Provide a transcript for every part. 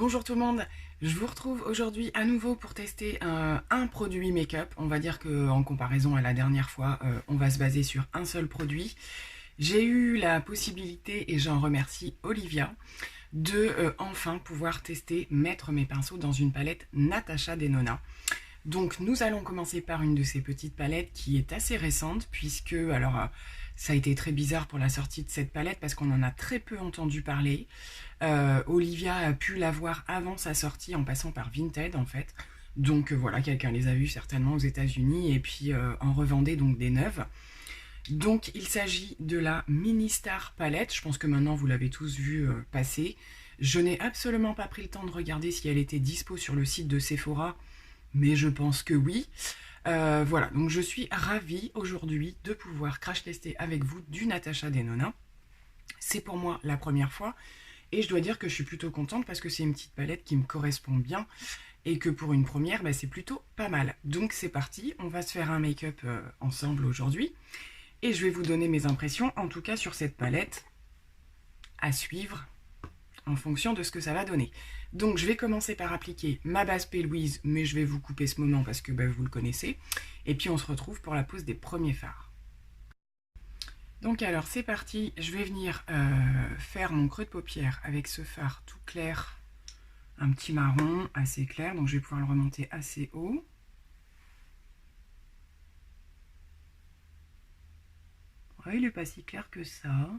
Bonjour tout le monde, je vous retrouve aujourd'hui à nouveau pour tester un produit make-up. On va dire qu'en comparaison à la dernière fois, on va se baser sur un seul produit. J'ai eu la possibilité, et j'en remercie Olivia, de enfin pouvoir tester, mettre mes pinceaux dans une palette Natasha Denona. Donc nous allons commencer par une de ces petites palettes qui est assez récente puisque, ça a été très bizarre pour la sortie de cette palette parce qu'on en a très peu entendu parler. Olivia a pu l'avoir avant sa sortie en passant par Vinted en fait. Donc voilà, quelqu'un les a vus certainement aux États-Unis et puis en revendait donc des neuves. Donc il s'agit de la Mini Star palette. Je pense que maintenant vous l'avez tous vu passer. Je n'ai absolument pas pris le temps de regarder si elle était dispo sur le site de Sephora, mais je pense que oui. Voilà, donc je suis ravie aujourd'hui de pouvoir crash tester avec vous du Natasha Denona. C'est pour moi la première fois et je dois dire que je suis plutôt contente parce que c'est une petite palette qui me correspond bien et que pour une première, c'est plutôt pas mal. Donc c'est parti, on va se faire un make-up ensemble aujourd'hui et je vais vous donner mes impressions, en tout cas sur cette palette, à suivre en fonction de ce que ça va donner. Donc je vais commencer par appliquer ma base P. Louise, mais je vais vous couper ce moment parce que vous le connaissez. Et puis on se retrouve pour la pose des premiers fards. Donc alors c'est parti, je vais venir faire mon creux de paupière avec ce fard tout clair, un petit marron assez clair, donc je vais pouvoir le remonter assez haut. Ouais, il n'est pas si clair que ça.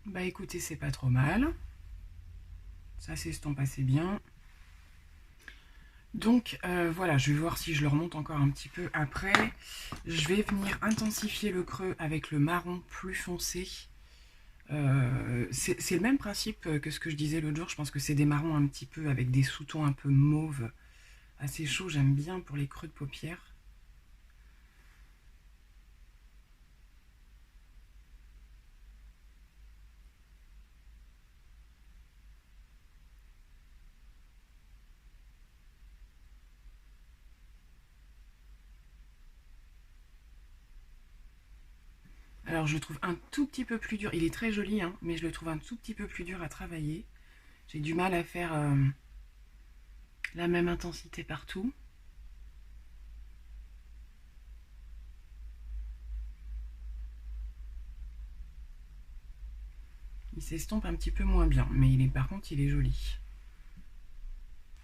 Bah écoutez, c'est pas trop mal. Ça s'estompe assez bien. Donc voilà, je vais voir si je le remonte encore un petit peu après. Je vais venir intensifier le creux avec le marron plus foncé. C'est le même principe que ce que je disais l'autre jour. Je pense que c'est des marrons un petit peu avec des sous-tons un peu mauve, assez chaud. J'aime bien pour les creux de paupières. Alors je le trouve un tout petit peu plus dur. Il est très joli, hein, mais je le trouve un tout petit peu plus dur à travailler. J'ai du mal à faire la même intensité partout. Il s'estompe un petit peu moins bien, mais par contre il est joli.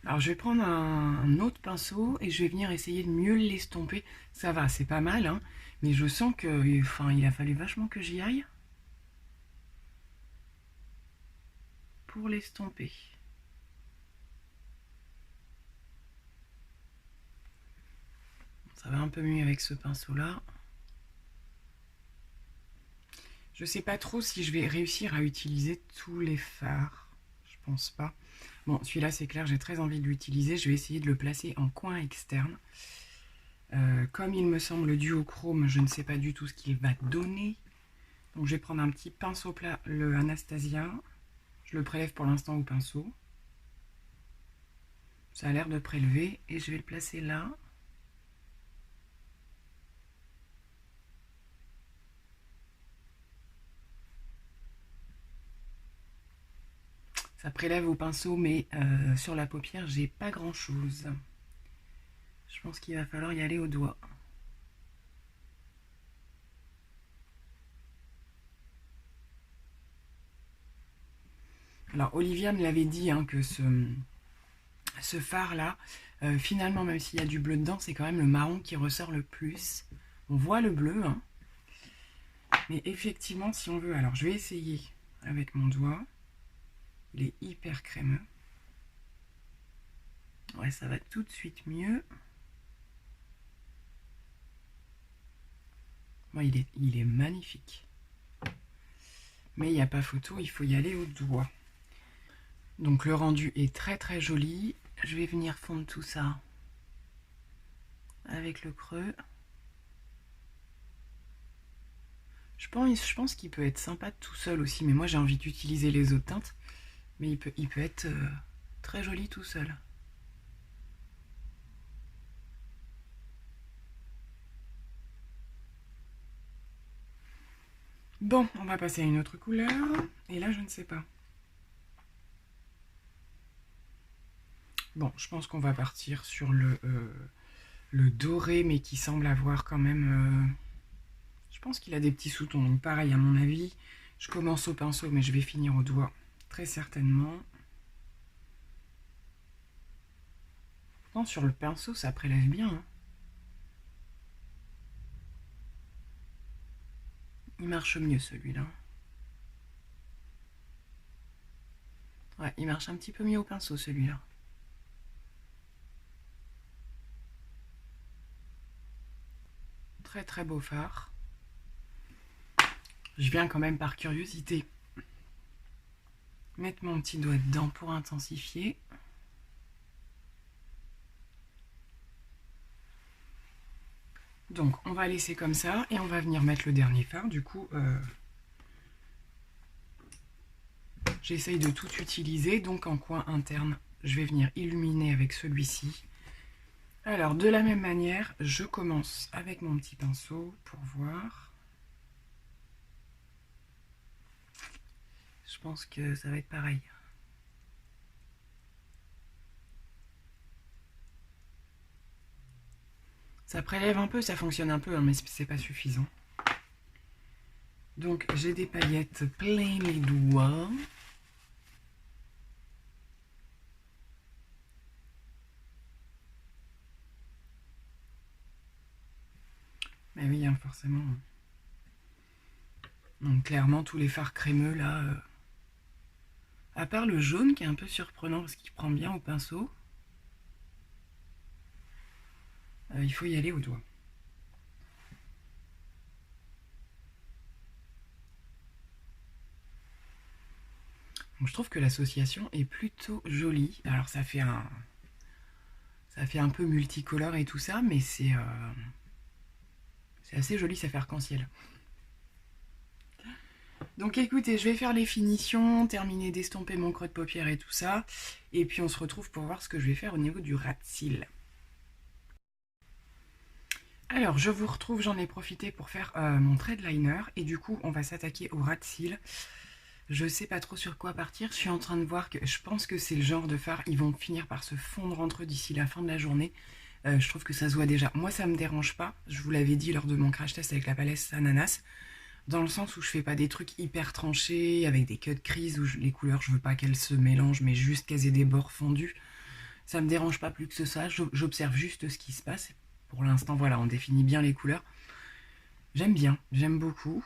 Alors je vais prendre un autre pinceau et je vais venir essayer de mieux l'estomper. Ça va, c'est pas mal, hein, mais je sens que, il a fallu vachement que j'y aille pour l'estomper. Ça va un peu mieux avec ce pinceau-là. Je sais pas trop si je vais réussir à utiliser tous les fards. Je pense pas. Bon, celui-là c'est clair, j'ai très envie de l'utiliser. Je vais essayer de le placer en coin externe. Comme il me semble duochrome, je ne sais pas du tout ce qu'il va donner. Donc je vais prendre un petit pinceau plat, le Anastasia. Je le prélève pour l'instant au pinceau. Ça a l'air de prélever et je vais le placer là. Ça prélève au pinceau, mais sur la paupière, j'ai pas grand chose. Je pense qu'il va falloir y aller au doigt. Alors Olivia me l'avait dit, hein, que ce phare là, finalement même s'il y a du bleu dedans, c'est quand même le marron qui ressort le plus. On voit le bleu, hein, mais effectivement si on veut, alors je vais essayer avec mon doigt. Il est hyper crémeux. Ouais, ça va tout de suite mieux. Bon, il est magnifique. Mais il n'y a pas photo, il faut y aller au doigt. Donc le rendu est très très joli. Je vais venir fondre tout ça avec le creux. Je pense qu'il peut être sympa tout seul aussi, mais moi j'ai envie d'utiliser les autres teintes. Mais il peut être très joli tout seul. Bon, on va passer à une autre couleur. Et là, je ne sais pas. Bon, je pense qu'on va partir sur le doré, mais qui semble avoir quand même... je pense qu'il a des petits sous-tons. Donc pareil, à mon avis, je commence au pinceau, mais je vais finir au doigt. Très certainement. Pourtant, sur le pinceau, ça prélève bien. Hein. Il marche mieux, celui-là. Ouais, il marche un petit peu mieux au pinceau, celui-là. Très très beau fard. Je viens quand même par curiosité mettre mon petit doigt dedans pour intensifier. Donc on va laisser comme ça et on va venir mettre le dernier fard. Du coup, j'essaye de tout utiliser. Donc en coin interne, je vais venir illuminer avec celui-ci. Alors de la même manière, je commence avec mon petit pinceau pour voir. Je pense que ça va être pareil. Ça prélève un peu, ça fonctionne un peu, hein, mais c'est pas suffisant. Donc j'ai des paillettes plein les doigts. Mais oui, hein, forcément. Donc clairement, tous les fards crémeux là, à part le jaune qui est un peu surprenant parce qu'il prend bien au pinceau, il faut y aller au doigt. Donc, je trouve que l'association est plutôt jolie. Alors ça fait un peu multicolore et tout ça, mais c'est assez joli, ça fait arc-en-ciel. Donc écoutez, je vais faire les finitions, terminer d'estomper mon creux de paupière et tout ça. Et puis on se retrouve pour voir ce que je vais faire au niveau du ras de cils. Alors je vous retrouve, j'en ai profité pour faire mon thread liner. Et du coup on va s'attaquer au ras de cils. Je sais pas trop sur quoi partir. Je suis en train de voir que je pense que c'est le genre de fard. Ils vont finir par se fondre entre eux d'ici la fin de la journée. Je trouve que ça se voit déjà. Moi ça me dérange pas. Je vous l'avais dit lors de mon crash test avec la palette ananas. Dans le sens où je fais pas des trucs hyper tranchés, avec des cut crease, où les couleurs, je veux pas qu'elles se mélangent, mais juste qu'elles aient des bords fondus. Ça me dérange pas plus que ça, j'observe juste ce qui se passe. Pour l'instant, voilà, on définit bien les couleurs. J'aime bien, j'aime beaucoup.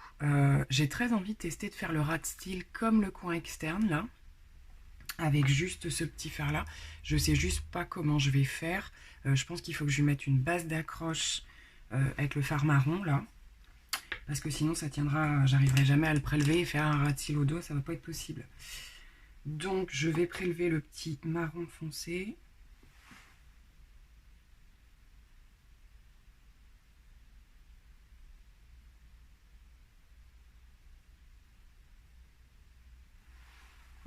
J'ai très envie de tester de faire le ras de cils comme le coin externe, là, avec juste ce petit fard là. Je sais juste pas comment je vais faire. Je pense qu'il faut que je lui mette une base d'accroche avec le fard marron, là. Parce que sinon ça tiendra, j'arriverai jamais à le prélever et faire un ras de cils au doigt, ça va pas être possible. Donc je vais prélever le petit marron foncé.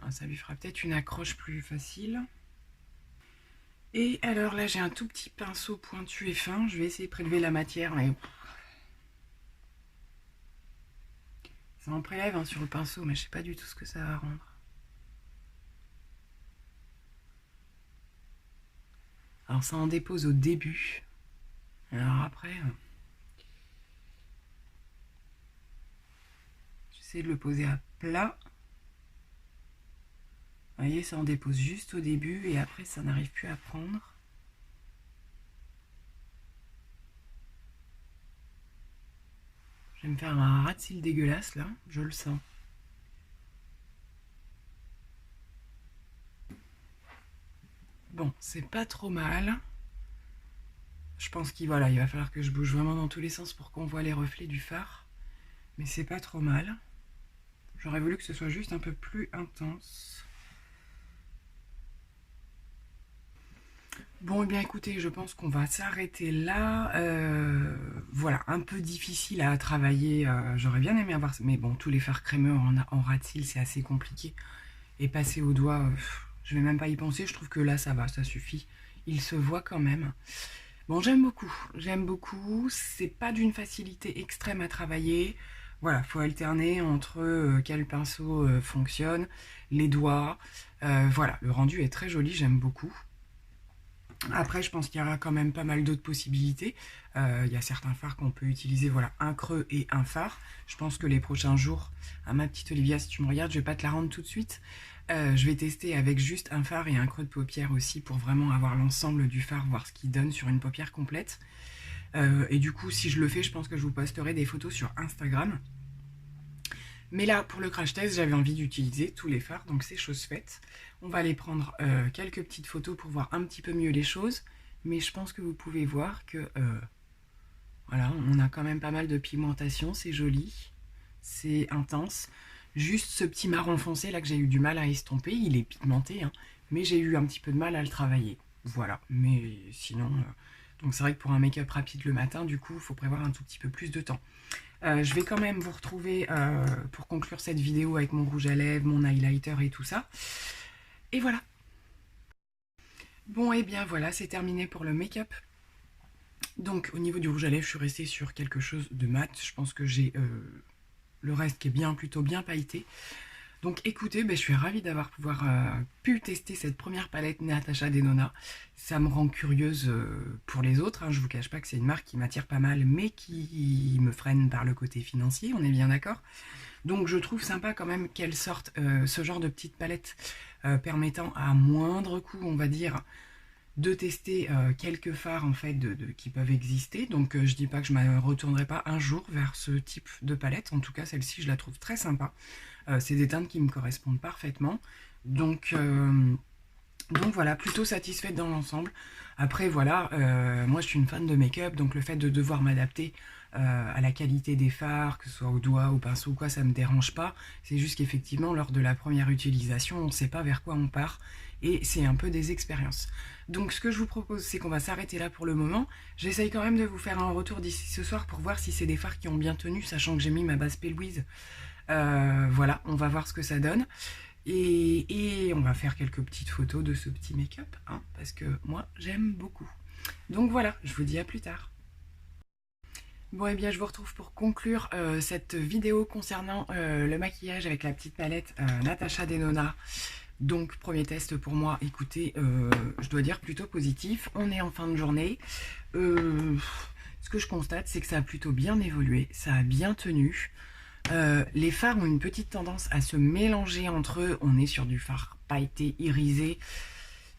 Ça lui fera peut-être une accroche plus facile. Et alors là j'ai un tout petit pinceau pointu et fin, je vais essayer de prélever la matière, mais ça en prélève hein, sur le pinceau, mais je sais pas du tout ce que ça va rendre. Alors ça en dépose au début. Alors après, j'essaie de le poser à plat. Vous voyez, ça en dépose juste au début et après ça n'arrive plus à prendre. Je vais me faire un ras de cils dégueulasse là, je le sens. Bon, c'est pas trop mal. Je pense qu'il voilà, il va falloir que je bouge vraiment dans tous les sens pour qu'on voit les reflets du phare. Mais c'est pas trop mal. J'aurais voulu que ce soit juste un peu plus intense. Bon, eh bien écoutez, je pense qu'on va s'arrêter là. Voilà, un peu difficile à travailler. J'aurais bien aimé avoir... Mais bon, tous les fards crémeux en ras de cils, c'est assez compliqué. Et passer au doigt, je vais même pas y penser. Je trouve que là, ça va, ça suffit. Il se voit quand même. Bon, j'aime beaucoup. J'aime beaucoup. C'est pas d'une facilité extrême à travailler. Voilà, faut alterner entre quel pinceau fonctionne, les doigts. Voilà, le rendu est très joli, j'aime beaucoup. Après, je pense qu'il y aura quand même pas mal d'autres possibilités. Il y a certains fards qu'on peut utiliser, voilà, un creux et un fard. Je pense que les prochains jours, à ma petite Olivia, si tu me regardes, je vais pas te la rendre tout de suite. Je vais tester avec juste un fard et un creux de paupière aussi pour vraiment avoir l'ensemble du fard, voir ce qu'il donne sur une paupière complète. Et du coup, si je le fais, je pense que je vous posterai des photos sur Instagram. Mais là, pour le crash test, j'avais envie d'utiliser tous les fards, donc c'est chose faite. On va aller prendre quelques petites photos pour voir un petit peu mieux les choses. Mais je pense que vous pouvez voir que voilà, on a quand même pas mal de pigmentation, c'est joli, c'est intense. Juste ce petit marron foncé là que j'ai eu du mal à estomper, il est pigmenté, hein, mais j'ai eu un petit peu de mal à le travailler. Voilà, mais sinon... donc c'est vrai que pour un make-up rapide le matin, du coup, il faut prévoir un tout petit peu plus de temps. Je vais quand même vous retrouver pour conclure cette vidéo avec mon rouge à lèvres, mon highlighter et tout ça. Et voilà. Bon, et bien voilà, c'est terminé pour le make-up. Donc au niveau du rouge à lèvres, je suis restée sur quelque chose de mat. Je pense que j'ai le reste qui est bien, plutôt bien pailleté. Donc écoutez, je suis ravie d'avoir pu tester cette première palette Natasha Denona. Ça me rend curieuse pour les autres, hein. Je vous cache pas que c'est une marque qui m'attire pas mal, mais qui me freine par le côté financier, on est bien d'accord. Donc je trouve sympa quand même qu'elle sorte ce genre de petite palette permettant à moindre coût, on va dire, de tester quelques fards en fait qui peuvent exister. Donc je dis pas que je ne me retournerai pas un jour vers ce type de palette. En tout cas, celle-ci, je la trouve très sympa. C'est des teintes qui me correspondent parfaitement. Donc voilà, plutôt satisfaite dans l'ensemble. Après voilà, moi je suis une fan de make-up, donc le fait de devoir m'adapter à la qualité des fards, que ce soit au doigt, au pinceau ou quoi, ça me dérange pas. C'est juste qu'effectivement, lors de la première utilisation, on ne sait pas vers quoi on part, et c'est un peu des expériences. Donc ce que je vous propose, c'est qu'on va s'arrêter là pour le moment. J'essaye quand même de vous faire un retour d'ici ce soir pour voir si c'est des fards qui ont bien tenu, sachant que j'ai mis ma base P. Louise. Voilà, on va voir ce que ça donne. Et on va faire quelques petites photos de ce petit make-up, hein, parce que moi, j'aime beaucoup. Donc voilà, je vous dis à plus tard. Bon, et bien je vous retrouve pour conclure cette vidéo concernant le maquillage avec la petite palette Natasha Denona. Donc premier test pour moi, écoutez, je dois dire plutôt positif. On est en fin de journée. Ce que je constate, c'est que ça a plutôt bien évolué, ça a bien tenu. Les fards ont une petite tendance à se mélanger entre eux. On est sur du fard pailleté, irisé.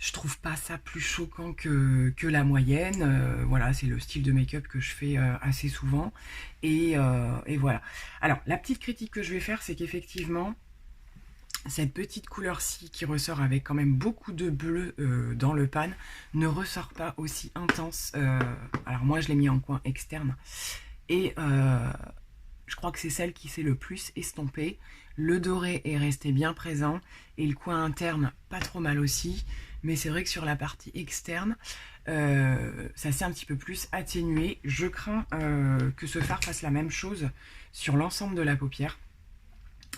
Je trouve pas ça plus choquant que la moyenne. Voilà, c'est le style de make-up que je fais assez souvent. Et voilà. Alors, la petite critique que je vais faire, c'est qu'effectivement, cette petite couleur-ci qui ressort avec quand même beaucoup de bleu dans le pan ne ressort pas aussi intense. Alors moi, je l'ai mis en coin externe. Et je crois que c'est celle qui s'est le plus estompée. Le doré est resté bien présent et le coin interne pas trop mal aussi. Mais c'est vrai que sur la partie externe, ça s'est un petit peu plus atténué. Je crains que ce fard fasse la même chose sur l'ensemble de la paupière.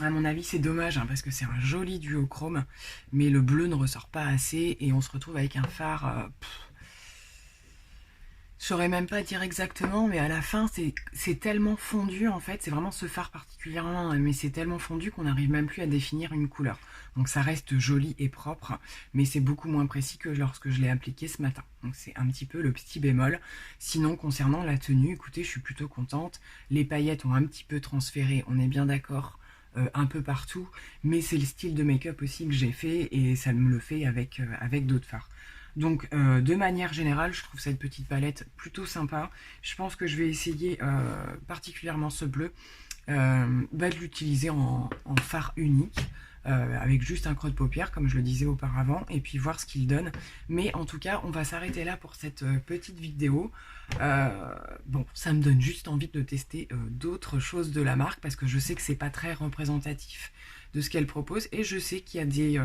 À mon avis, c'est dommage hein, parce que c'est un joli duochrome, mais le bleu ne ressort pas assez et on se retrouve avec un fard... je saurais même pas dire exactement, mais à la fin, c'est tellement fondu en fait. C'est vraiment ce fard particulièrement, mais c'est tellement fondu qu'on n'arrive même plus à définir une couleur. Donc ça reste joli et propre, mais c'est beaucoup moins précis que lorsque je l'ai appliqué ce matin. Donc c'est un petit peu le petit bémol. Sinon, concernant la tenue, écoutez, je suis plutôt contente. Les paillettes ont un petit peu transféré, on est bien d'accord. Un peu partout, mais c'est le style de make-up aussi que j'ai fait et ça me le fait avec d'autres fards. Donc de manière générale, je trouve cette petite palette plutôt sympa. Je pense que je vais essayer particulièrement ce bleu de l'utiliser en fard unique. Avec juste un creux de paupière comme je le disais auparavant et puis voir ce qu'il donne, mais en tout cas on va s'arrêter là pour cette petite vidéo. Bon, ça me donne juste envie de tester d'autres choses de la marque parce que je sais que c'est pas très représentatif de ce qu'elle propose et je sais qu'il y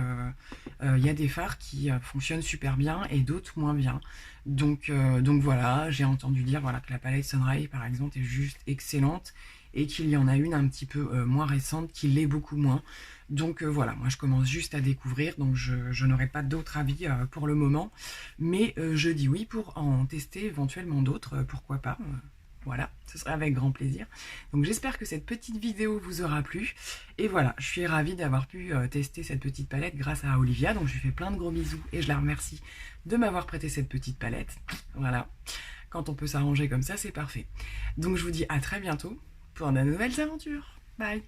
a des fards qui fonctionnent super bien et d'autres moins bien. Donc voilà, j'ai entendu dire voilà, que la palette Sunrise par exemple est juste excellente et qu'il y en a une un petit peu moins récente qui l'est beaucoup moins. Donc voilà, moi je commence juste à découvrir, donc je n'aurai pas d'autre avis pour le moment, mais je dis oui pour en tester éventuellement d'autres, pourquoi pas. Voilà, ce sera avec grand plaisir. Donc j'espère que cette petite vidéo vous aura plu. Et voilà, je suis ravie d'avoir pu tester cette petite palette grâce à Olivia. Donc je lui fais plein de gros bisous et je la remercie de m'avoir prêté cette petite palette. Voilà, quand on peut s'arranger comme ça, c'est parfait. Donc je vous dis à très bientôt pour de nouvelles aventures. Bye!